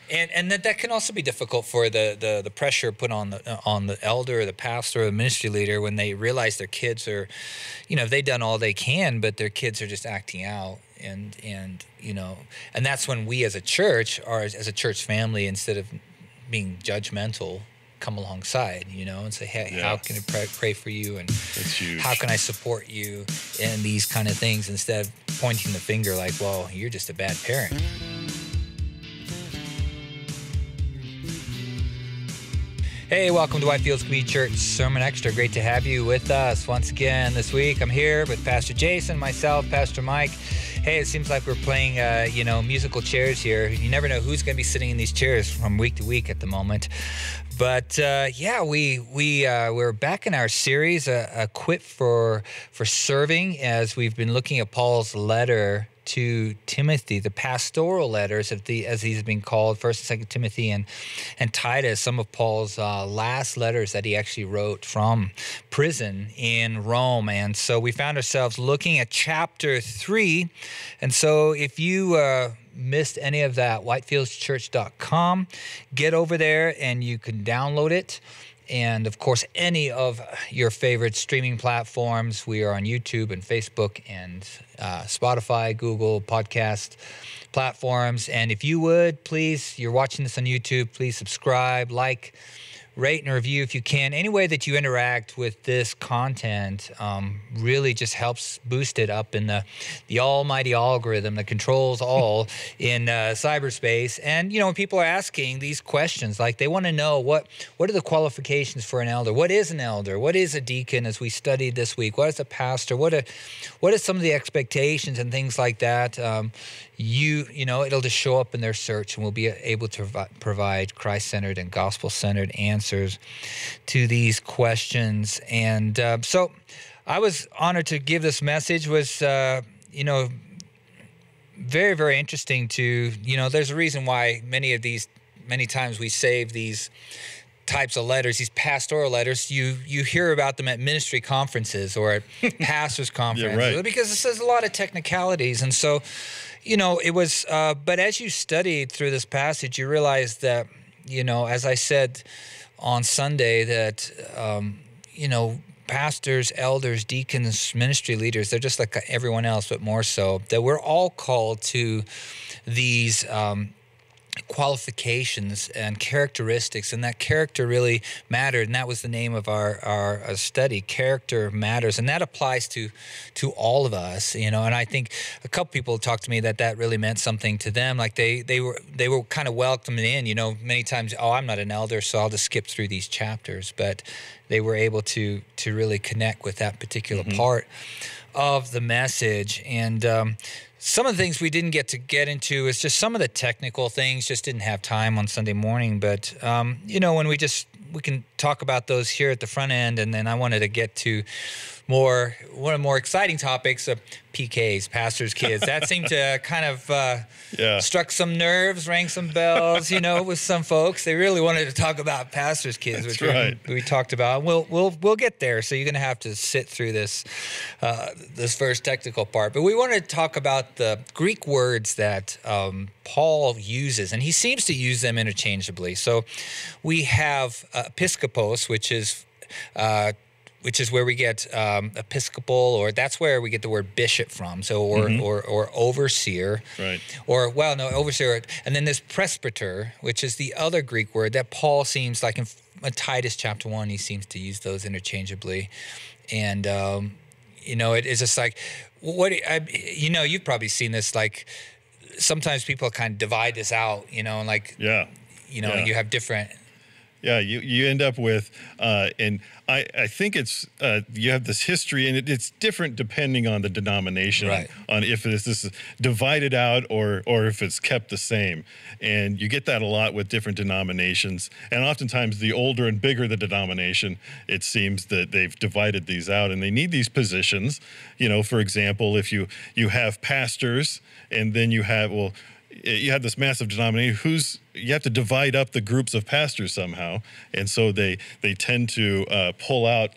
And that can also be difficult for the pressure put on the elder or the pastor or the ministry leader when they realize their kids are, they've done all they can, but their kids are just acting out. And and that's when we as a church, or as a church family, instead of being judgmental, come alongside, and say, hey, how can I pray for you? And how can I support you in these kind of things, instead of pointing the finger like, well, you're just a bad parent. Hey, welcome to Whitefields Community Church Sermon Extra. Great to have you with us once again this week. I'm here with Pastor Jason, myself, Pastor Mike. Hey, it seems like we're playing, musical chairs here. You never know who's going to be sitting in these chairs from week to week at the moment. But we're back in our series, Equipped for Serving, as we've been looking at Paul's letter to Timothy, the pastoral letters as these have been called, 1st and 2nd Timothy and Titus, some of Paul's last letters that he actually wrote from prison in Rome. And so we found ourselves looking at chapter 3. And so if you missed any of that, whitefieldschurch.com, get over there and you can download it. And, of course, any of your favorite streaming platforms. We are on YouTube and Facebook and Spotify, Google podcast platforms. And if you would, please, you're watching this on YouTube, please subscribe, like, rate and review if you can. Any way that you interact with this content really just helps boost it up in the almighty algorithm that controls all in cyberspace. And, when people are asking these questions, like they want to know what are the qualifications for an elder? What is an elder? What is a deacon, as we studied this week? What is a pastor? What are some of the expectations and things like that? It'll just show up in their search, and we'll be able to provide Christ-centered and gospel-centered answers to these questions. And so I was honored to give this message. Was very, very interesting to, there's a reason why many times we save these types of letters, these pastoral letters, you hear about them at ministry conferences or at pastors' conferences, yeah, right. Because it says a lot of technicalities. And so, it was, but as you studied through this passage, you realized that, as I said on Sunday, that, pastors, elders, deacons, ministry leaders, they're just like everyone else, but more so, that we're all called to these qualifications and characteristics, and that character really mattered, and that was the name of our study. Character matters, and that applies to all of us, and I think a couple people talked to me that really meant something to them, like they were kind of welcoming in, many times, I'm not an elder, so I'll just skip through these chapters, but they were able to really connect with that particular part of the message. And some of the things we didn't get into is just some of the technical things, just didn't have time on Sunday morning. But, when we can talk about those here at the front end. And then I wanted to get to one of the more exciting topics of PKs, pastors' kids. That seemed to kind of struck some nerves, rang some bells, with some folks. They really wanted to talk about pastors' kids, That's which right. we talked about. We'll get there. So you're going to have to sit through this first technical part. But we wanted to talk about the Greek words that Paul uses, and he seems to use them interchangeably. So we have episkopos, which is where we get episcopal, or that's where we get the word bishop from. So, or overseer, right? Overseer. And then there's presbyter, which is the other Greek word that Paul seems like in Titus chapter 1, he seems to use those interchangeably. And it is just like you've probably seen this. Like sometimes people kind of divide this out, you have different. Yeah, you end up with, and I think it's, you have this history, and it's different depending on the denomination, right, on if this is divided out or if it's kept the same. And you get that a lot with different denominations. And oftentimes the older and bigger the denomination, it seems that they've divided these out, and they need these positions. For example, if you have pastors, and then you have this massive denomination, you have to divide up the groups of pastors somehow. And so they tend to pull out,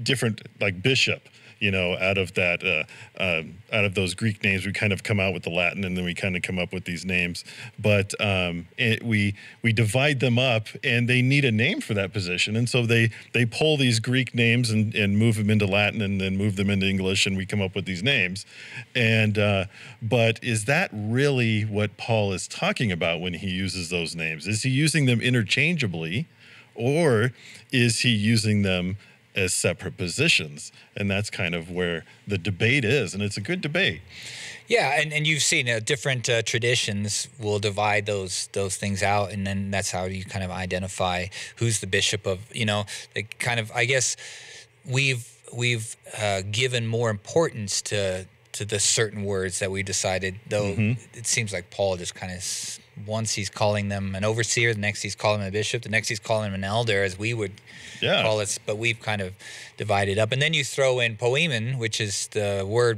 different, like bishop, out of that, out of those Greek names, we kind of come out with the Latin, and then we kind of come up with these names. But we divide them up, and they need a name for that position, and so they pull these Greek names and move them into Latin, and then move them into English, and we come up with these names. And but is that really what Paul is talking about when he uses those names? Is he using them interchangeably, or is he using them as separate positions? And that's kind of where the debate is, and it's a good debate. Yeah, and you've seen different traditions will divide those things out, and then that's how you kind of identify who's the bishop of, they kind of, I guess we've given more importance to the certain words that we decided, though it seems like Paul just kind of, once he's calling them an overseer, the next he's calling him a bishop, the next he's calling him an elder, as we would call it, but we've kind of divided up. And then you throw in poimen, which is the word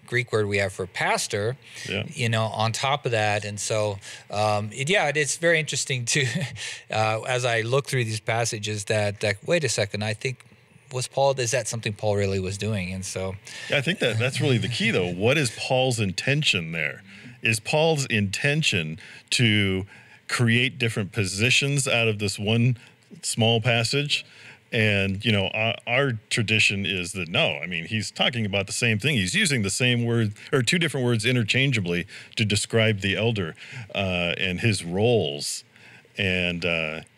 Greek word we have for pastor, on top of that. And so, it's very interesting to, as I look through these passages, that wait a second, I think, is that something Paul really was doing? And so, I think that's really the key, though. What is Paul's intention there? Is Paul's intention to create different positions out of this one small passage? And, our tradition is that no, I mean, he's talking about the same thing. He's using the same word, or two different words interchangeably, to describe the elder and his roles. And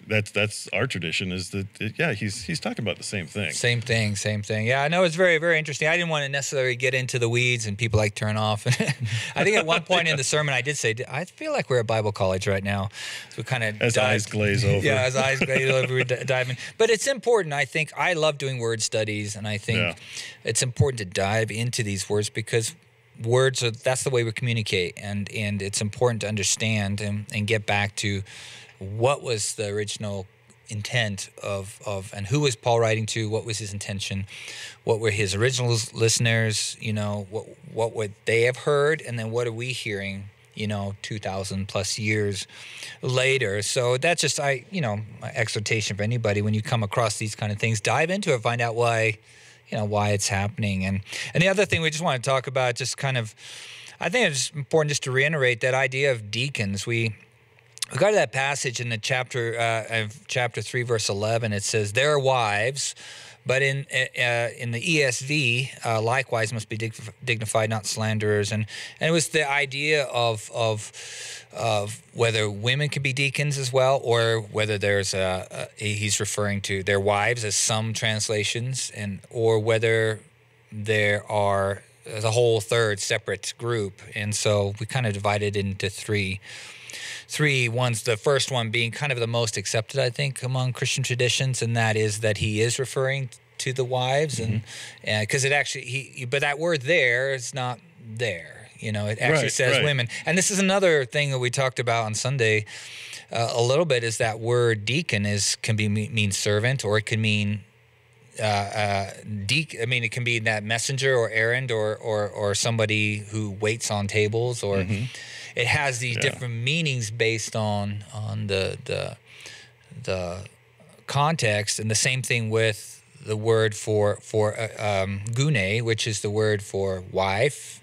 that's our tradition, is that he's talking about the same thing. Same thing. Yeah, I know, it's very, very interesting. I didn't want to necessarily get into the weeds, and people like turn off. I think at one point in the sermon I did say, I feel like we're at Bible college right now. So we kind of eyes glaze over. Yeah, as eyes glaze over, we dive in. But it's important. I think I love doing word studies, and I think it's important to dive into these words, because words that's the way we communicate, and it's important to understand and get back to what was the original intent of and who was Paul writing to? What was his intention? What were his original listeners? What would they have heard? And then what are we hearing? 2,000 plus years later. So that's just my exhortation for anybody, when you come across these kind of things, dive into it, find out why it's happening. And the other thing we just want to talk about, just kind of, I think it's important just to reiterate that idea of deacons. We got to that passage in the chapter 3, verse 11. It says, "Their wives," but in the ESV, likewise must be dignified, not slanderers. And it was the idea of whether women could be deacons as well, or whether there's he's referring to their wives, as some translations, or whether there are the whole third separate group. And so we kind of divided it into three ones. The first one being kind of the most accepted, I think, among Christian traditions, and that is that he is referring to the wives, and because it actually but that word there is not there. It actually says women. And this is another thing that we talked about on Sunday a little bit, is that word deacon can mean servant, or it can mean it can be that messenger or errand, or somebody who waits on tables, or it has these different meanings based on the context. And the same thing with the word for gune, which is the word for wife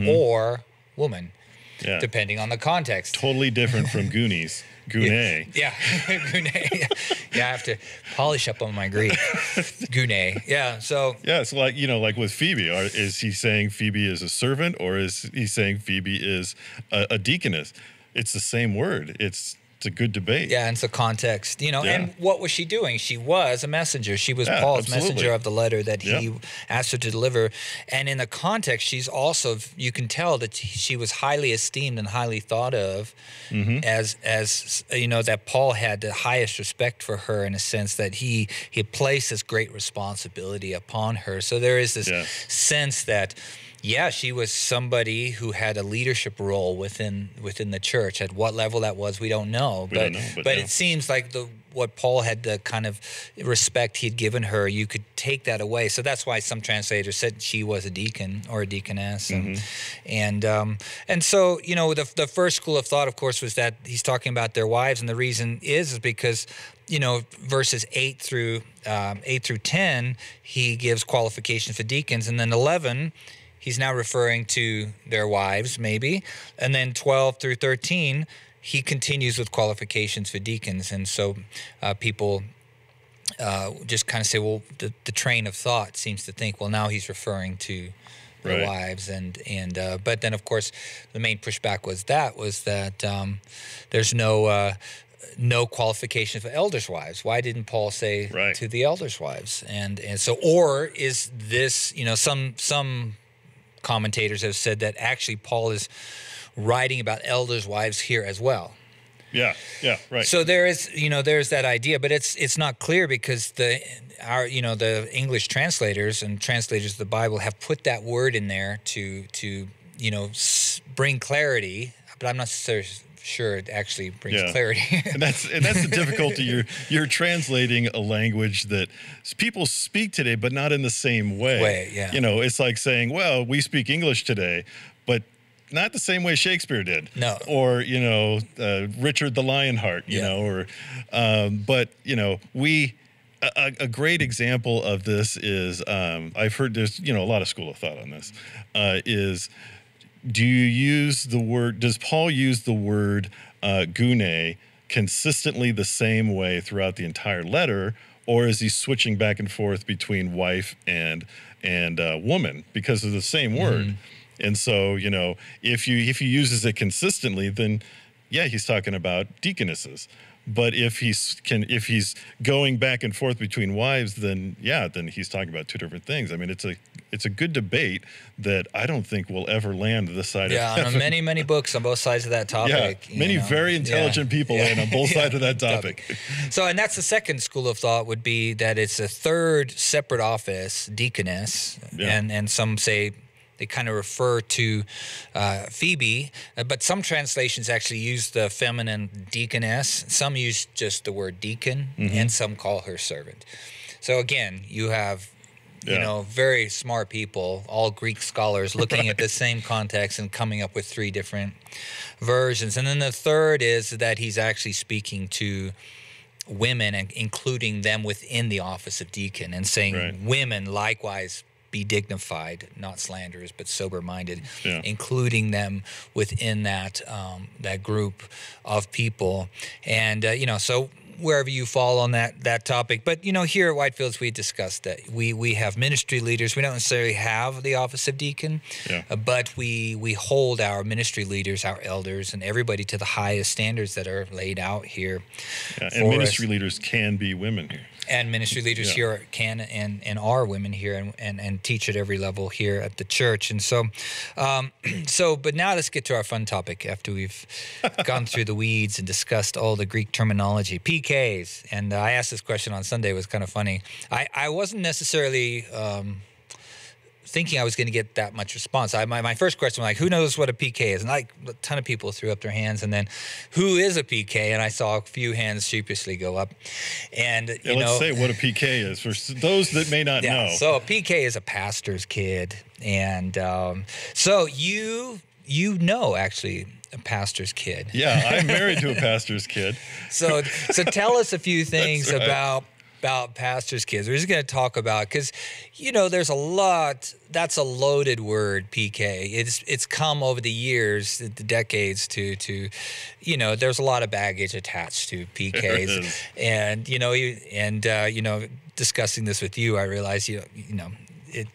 or woman, depending on the context. Totally different from Goonies. Gune. Yeah, gune. Yeah, I have to polish up on my Greek. Gune. Yeah, so. Yeah, it's like, like with Phoebe. Is he saying Phoebe is a servant, or is he saying Phoebe is a deaconess? It's the same word. It's a good debate. Yeah, and it's a context, And what was she doing? She was a messenger. She was Paul's messenger of the letter that he asked her to deliver. And in the context, she's also, you can tell that she was highly esteemed and highly thought of, as that Paul had the highest respect for her, in a sense that he placed this great responsibility upon her. So there is this sense that Yeah, she was somebody who had a leadership role within the church. At what level that was, we don't know. We don't know, but yeah. it seems like what Paul had, the kind of respect he'd given her, you could take that away. So that's why some translators said she was a deacon or a deaconess. And so, you know, the first school of thought, of course, was that he's talking about their wives, and the reason is because, you know, verses 8 through 10, he gives qualifications for deacons, and then 11, he's now referring to their wives, maybe. And then 12 through 13, he continues with qualifications for deacons. And so people just kind of say, well, the train of thought seems to think, well, now he's referring to their wives. But then, of course, the main pushback was that there's no qualification for elders' wives. Why didn't Paul say to the elders' wives? And so, or is this, you know, some commentators have said that actually Paul is writing about elders' wives here as well. Yeah, right. So there's that idea, but it's not clear because the English translators and translators of the Bible have put that word in there to bring clarity, but I'm not so sure it actually brings clarity. and that's the difficulty. You're translating a language that people speak today, but not in the same way. You know, it's like saying, well, we speak English today, but not the same way Shakespeare did. No. Or, you know, Richard the Lionheart, you know, or, but, you know, a great example of this is, I've heard there's, you know, a lot of school of thought on this, is, does Paul use the word gune consistently the same way throughout the entire letter, or is he switching back and forth between wife and woman because of the same word? And so, you know, if he uses it consistently, then yeah, he's talking about deaconesses. But if he's going back and forth between wives, then he's talking about two different things. I mean, it's a good debate that I don't think will ever land this side of heaven. many books on both sides of that topic. Yeah, many very intelligent people land on both sides of that topic. So, and that's the second school of thought, would be that it's a third separate office, deaconess, and some say they kind of refer to Phoebe, but some translations actually use the feminine deaconess. Some use just the word deacon, and some call her servant. So again, you have you know, very smart people, all Greek scholars, looking at the same context and coming up with three different versions. And then the third is that he's actually speaking to women and including them within the office of deacon, and saying women likewise be dignified, not slanderers, but sober-minded, including them within that that group of people. And, you know, so wherever you fall on that topic. But, you know, here at Whitefields, we discussed that we have ministry leaders. We don't necessarily have the office of deacon, but we hold our ministry leaders, our elders, and everybody to the highest standards that are laid out here. And ministry leaders can be women here. And ministry leaders here can and are women here and teach at every level here at the church. And so, but now let's get to our fun topic after we've gone through the weeds and discussed all the Greek terminology, PKs. And I asked this question on Sunday. It was kind of funny. I wasn't necessarily thinking I was going to get that much response. My first question was like, who knows what a PK is? And like a ton of people threw up their hands. And then, who is a PK? And I saw a few hands sheepishly go up. And let's say what a PK is for those that may not know. So a PK is a pastor's kid, and so you know actually a pastor's kid. Yeah, I'm married to a pastor's kid. So tell us a few things about pastors' kids. We're just going to talk about, because, you know, there's a lot, that's a loaded word, PK. It's come over the years, the decades to, you know, there's a lot of baggage attached to PKs. And, you know, discussing this with you, I realized, you know, it,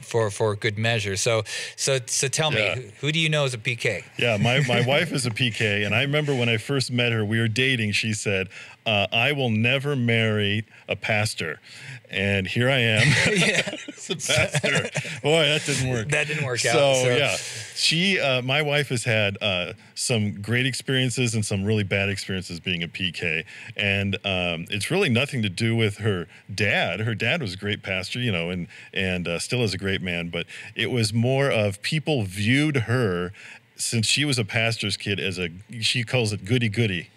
for good measure. So tell me, who do you know is a PK? Yeah, my wife is a PK, and I remember when I first met her, we were dating, she said, I will never marry a pastor. And here I am. It's a pastor. Boy, that didn't work. That didn't work out. So my wife has had some great experiences and some really bad experiences being a PK. And it's really nothing to do with her dad. Her dad was a great pastor, you know, and still is a great man, but it was more of people viewed her, since she was a pastor's kid, as she calls it goody goody.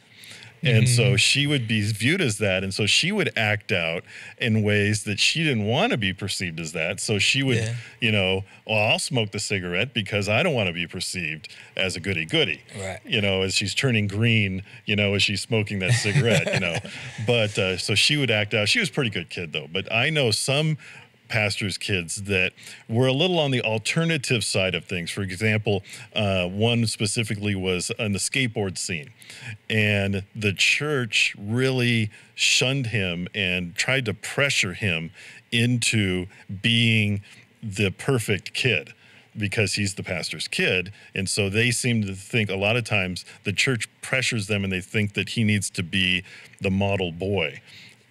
And so she would be viewed as that. And so she would act out in ways that she didn't want to be perceived as that. So she would, well, I'll smoke the cigarette because I don't want to be perceived as a goody goody, right? As she's turning green, as she's smoking that cigarette, But so she would act out. She was a pretty good kid, though. But I know some pastors' kids that were a little on the alternative side of things. For example, one specifically was on the skateboard scene, and the church really shunned him and tried to pressure him into being the perfect kid because he's the pastor's kid. And so they seem to think a lot of times the church pressures them and they think that he needs to be the model boy.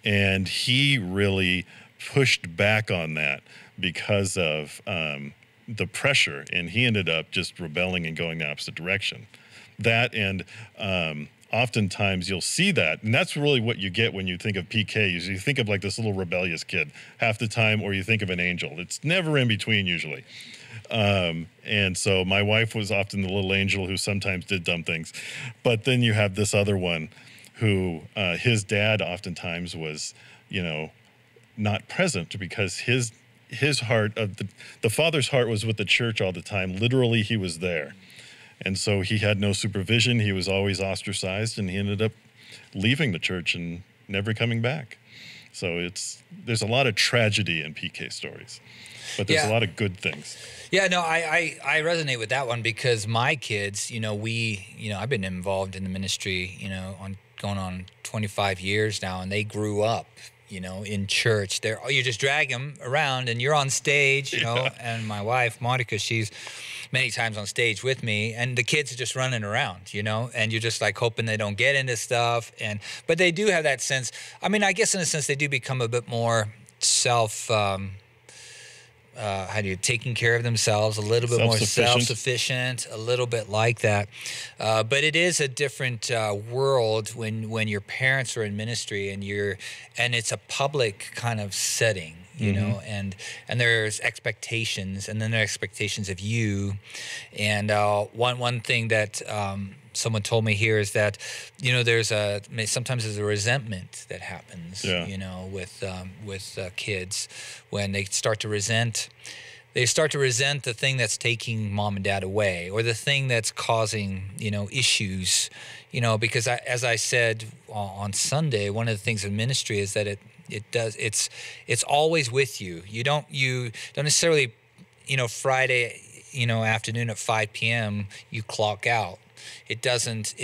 And he really pushed back on that because of the pressure, and he ended up just rebelling and going the opposite direction. That, and oftentimes you'll see that, and that's really what you get when you think of PK. You think of like this little rebellious kid half the time, or you think of an angel. It's never in between usually. And so my wife was often the little angel who sometimes did dumb things, but then you have this other one who his dad oftentimes was, not present because his heart of the father's heart was with the church all the time. Literally, he was there. And so he had no supervision. He was always ostracized, and he ended up leaving the church and never coming back. So there's a lot of tragedy in PK stories, but there's a lot of good things. Yeah, no, I resonate with that one because my kids, I've been involved in the ministry, going on 25 years now, and they grew up, in church. You just drag them around and you're on stage, and my wife, Monica, she's many times on stage with me, and the kids are just running around, and you're just like hoping they don't get into stuff. But they do have that sense. I mean, I guess in a sense they do become a bit more taking care of themselves, a little bit more self-sufficient, a little bit like that. But it is a different world when your parents are in ministry and it's a public kind of setting, and there's expectations, and then there are expectations of you. And one thing that someone told me here is that, sometimes there's a resentment that happens, with kids when they start to resent. They start to resent the thing that's taking mom and dad away, or the thing that's causing, issues, because as I said on Sunday, one of the things in ministry is that it's always with you. You don't necessarily, Friday, afternoon at 5 p.m. you clock out. It doesn't,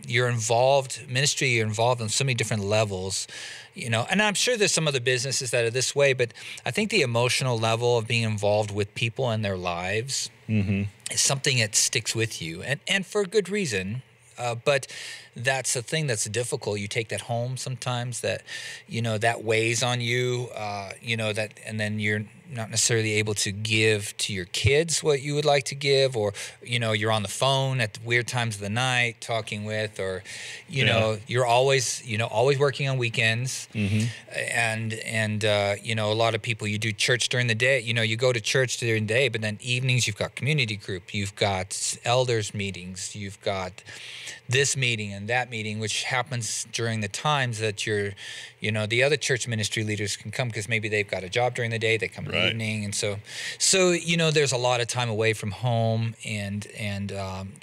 you're involved, ministry, you're involved on so many different levels, and I'm sure there's some other businesses that are this way, but I think the emotional level of being involved with people and their lives is something that sticks with you, and for good reason. But that's the thing that's difficult. You take that home sometimes, that, that weighs on you, and then you're not necessarily able to give to your kids what you would like to give, or, you're on the phone at weird times of the night talking with, or, you're always, always working on weekends. And a lot of people, you do church during the day, you go to church during the day, but then evenings you've got community group, you've got elders meetings, you've got this meeting and that meeting, which happens during the times that the other church ministry leaders can come, because maybe they've got a job during the day, they come in the evening. And so there's a lot of time away from home and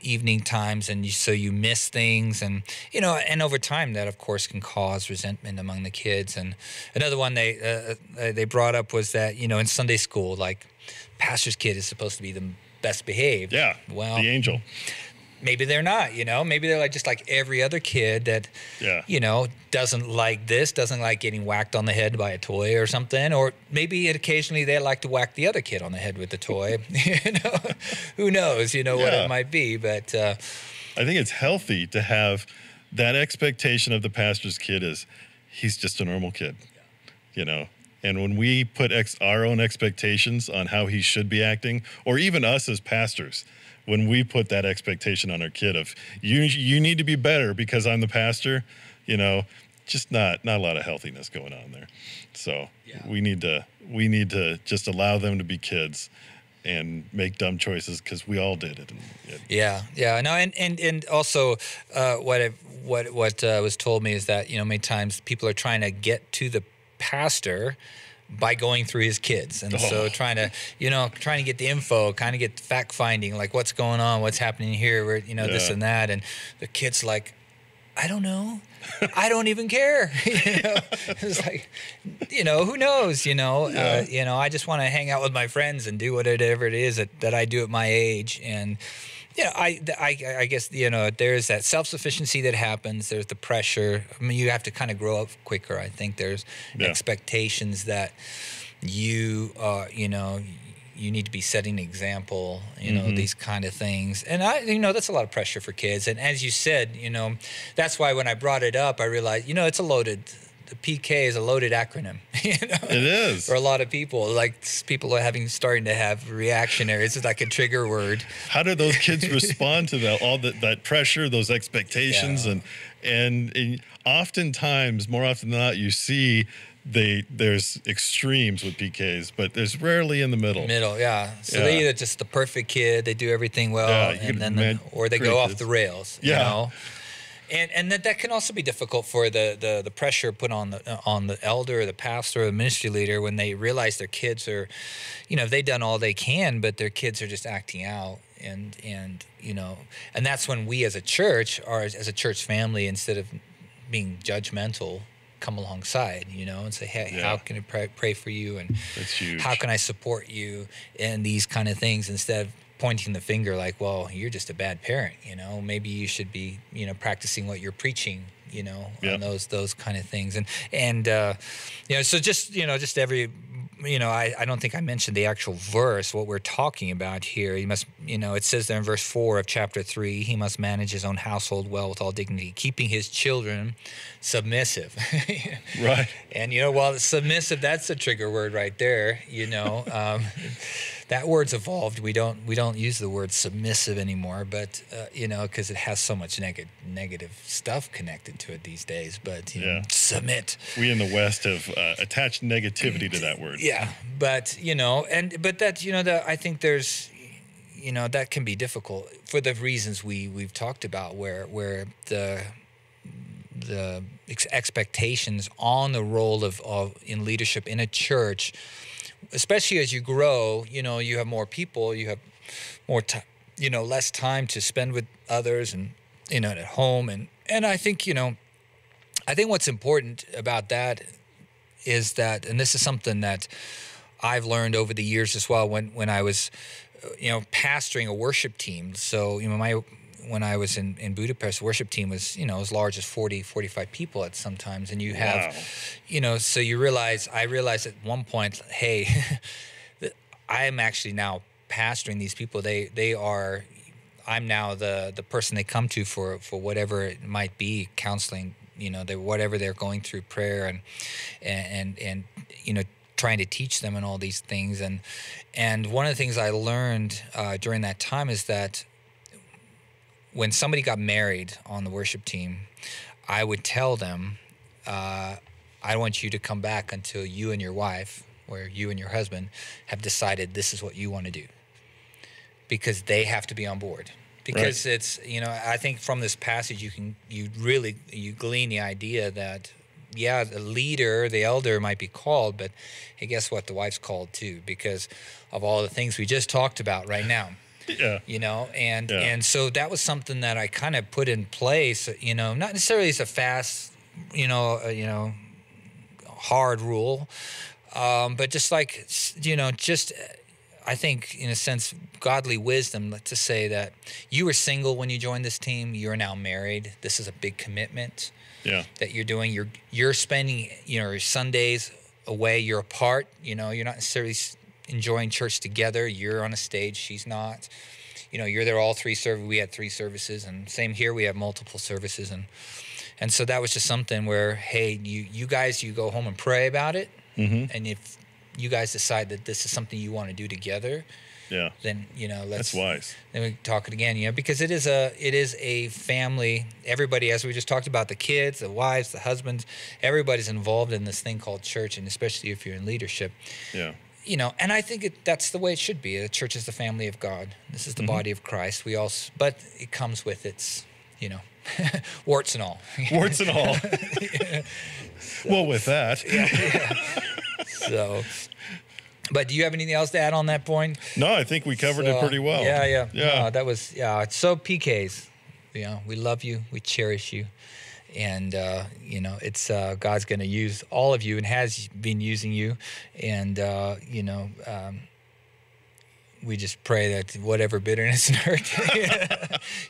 evening times, and so you miss things, and and over time that of course can cause resentment among the kids. And another one they brought up was that in Sunday school, like, pastor's kid is supposed to be the best behaved. Yeah, well, the angel. Maybe they're not, maybe they're just like every other kid that, doesn't like this, doesn't like getting whacked on the head by a toy or something. Or maybe occasionally they like to whack the other kid on the head with the toy. Who knows, what it might be. But I think it's healthy to have that expectation of the pastor's kid is he's just a normal kid, And when we put our own expectations on how he should be acting, or even us as pastors, when we put that expectation on our kid of you need to be better because I'm the pastor, just not a lot of healthiness going on there. So Yeah. we need to just allow them to be kids and make dumb choices, because we all did it. Yeah. No, and also what was told me is that, many times people are trying to get to the pastor by going through his kids, and so trying to get the info, kind of get fact finding, like what's going on, what's happening here, where this and that, and the kid's like, I don't know. I don't even care. It's like, who knows? I just want to hang out with my friends and do whatever it is that I do at my age. And I guess there's that self-sufficiency that happens. There's the pressure. I mean, you have to kind of grow up quicker. I think there's expectations that you you need to be setting an example, these kind of things. And that's a lot of pressure for kids. And as you said, that's why when I brought it up, I realized, it's the PK is a loaded acronym. It is. For a lot of people, like people are starting to have reactionaries. It's like a trigger word. How do those kids respond to that, all that pressure, those expectations? Yeah. And oftentimes, more often than not, you see there's extremes with PKs, but there's rarely in the middle. Yeah. So they either just the perfect kid, they do everything well, or they go off the rails. Yeah. And that can also be difficult for the pressure put on the elder or the pastor or the ministry leader when they realize their kids are, they've done all they can, but their kids are just acting out. And that's when we as a church, or as a church family, instead of being judgmental, come alongside, and say, hey, how can I pray for you? And that's huge. How can I support you? And these kind of things, instead of pointing the finger like, well, you're just a bad parent, maybe you should be, practicing what you're preaching, on those kind of things. And so just every, I don't think I mentioned the actual verse, what we're talking about here. He must, it says there in verse 4 of chapter 3, he must manage his own household well with all dignity, keeping his children submissive. Right. And, while submissive, that's a trigger word right there, that word's evolved. We don't use the word submissive anymore, but because it has so much negative stuff connected to it these days. But submit. We in the West have attached negativity to that word. Yeah, but that I think there's that can be difficult for the reasons we've talked about, where the expectations on the role of in leadership in a church, especially as you grow, you have more people, you have more time, less time to spend with others and, at home. And I think, I think what's important about that is that, and this is something that I've learned over the years as well, when I was, pastoring a worship team. So, when I was in Budapest, the worship team was, as large as 40, 45 people at sometimes. And you have, so I realized at one point, hey, I am actually now pastoring these people. I'm now the person they come to for whatever it might be, counseling, whatever they're going through, prayer and trying to teach them and all these things. And one of the things I learned during that time is that when somebody got married on the worship team, I would tell them, I want you to come back until you and your wife, or you and your husband, have decided this is what you want to do. Because they have to be on board. Because it's, I think from this passage you glean the idea that, the leader, the elder might be called, but hey, guess what? The wife's called too, because of all the things we just talked about right now. Yeah. And so that was something that I kind of put in place, not necessarily as a fast, hard rule, but just like, I think in a sense, godly wisdom to say that you were single when you joined this team, you're now married. This is a big commitment that you're doing. You're spending, your Sundays away, you're apart, you're not necessarily enjoying church together. You're on a stage, she's not. You're there all 3 services. We had 3 services, and same here, we have multiple services. And so that was just something where, hey, you guys, you go home and pray about it. Mm-hmm. And if you guys decide that this is something you want to do together, Yeah. then That's wise. Then we talk it again, because it is a family. Everybody, as we just talked about, the kids, the wives, the husbands, everybody's involved in this thing called church, and especially if you're in leadership. Yeah. And I think that's the way it should be. The church is the family of God. This is the body of Christ. But it comes with its, warts and all. Warts and all. Well, with that. So, but do you have anything else to add on that point? No, I think we covered it pretty well. Yeah. Yeah. No, that was, So PKs, we love you. We cherish you. And, it's God's going to use all of you and has been using you. And, we just pray that whatever bitterness and hurt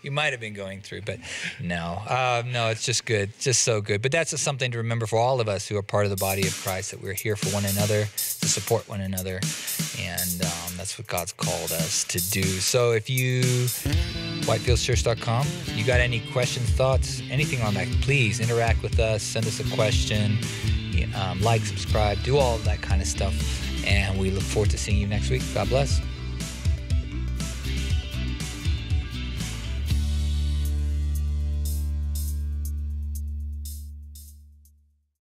you might have been going through, but no, it's just good, just so good. But that's just something to remember for all of us who are part of the body of Christ, that we're here for one another, to support one another, and that's what God's called us to do. So if you, whitefieldschurch.com, you got any questions, thoughts, anything on that, please interact with us, send us a question, like, subscribe, do all of that kind of stuff, and we look forward to seeing you next week. God bless.